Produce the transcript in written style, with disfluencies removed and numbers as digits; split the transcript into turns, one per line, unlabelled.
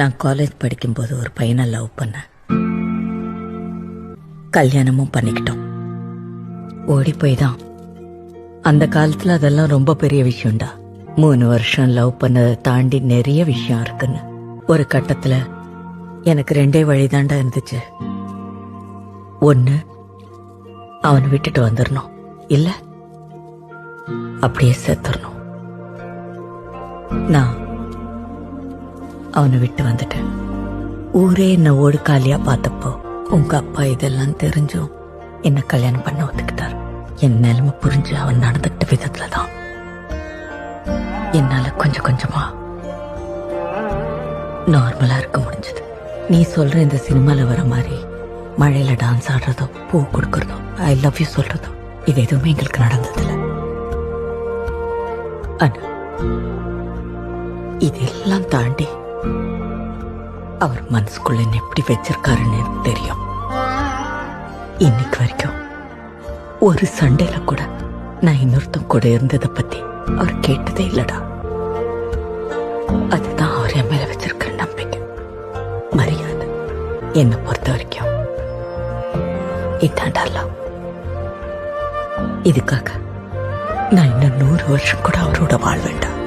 நான் காலேஜ் படிக்கும்போது ஒரு பையனை லவ் பண்ணேன். கல்யாணமும் பண்ணிக்கிட்டோம். ஓடி போய் தான். அந்த காலத்துல அதெல்லாம் ரொம்ப பெரிய விஷயம்டா. 3 வருஷம் லவ் பண்ணதை தாண்டி நிறைய விஷயம் இருக்குன்னு. ஒரு கட்டத்துல எனக்கு 2 வழிதாண்டா இருந்துச்சு. ஒண்ணு, அவனை விட்டுட்டு வந்துடணும், இல்ல அப்படியே செத்துடணும். நான் அவனை விட்டு வந்துட்டேன். ஊரே என்ன ஓடுகாலியா பார்த்தப்போ உங்க அப்பா இதெல்லாம் தெரிஞ்சும் என்ன கல்யாணம் பண்ண ஒத்துக்கிட்டார். என் நிலைமை புரிஞ்சு அவன் நடந்துக்கிட்ட விதத்துலதான் என்னால கொஞ்சம் கொஞ்சமா நார்மலா இருக்க முடிஞ்சது. நீ சொல்ற இந்த சினிமால வர மாதிரி மழையில டான்ஸ் ஆடுறதோ, பூ கொடுக்கறதோ, ஐ லவ் யூ சொல்றதோ, இது எதுவுமே எங்களுக்கு நடந்ததில்ல. ஆனா இதெல்லாம் தாண்டி அவர் மனசுக்குள்ள என்ன எப்படி வச்சிருக்காருன்னு எனக்கு தெரியும். இன்னைக்கு வரைக்கும் ஒரு சண்டையில கூட நான் இன்னொருத்தம் கூட இருந்ததை பத்தி அவர் கேட்டதே இல்லடா. அதுதான் அவர் என் மேல வச்சிருக்கிற நம்பிக்கை, மரியாதை. என்னை பொறுத்த வரைக்கும் இதாண்டா. இதுக்காக நான் இன்னும் 100 வருஷம் கூட அவரோட வாழ்வேண்டாம்.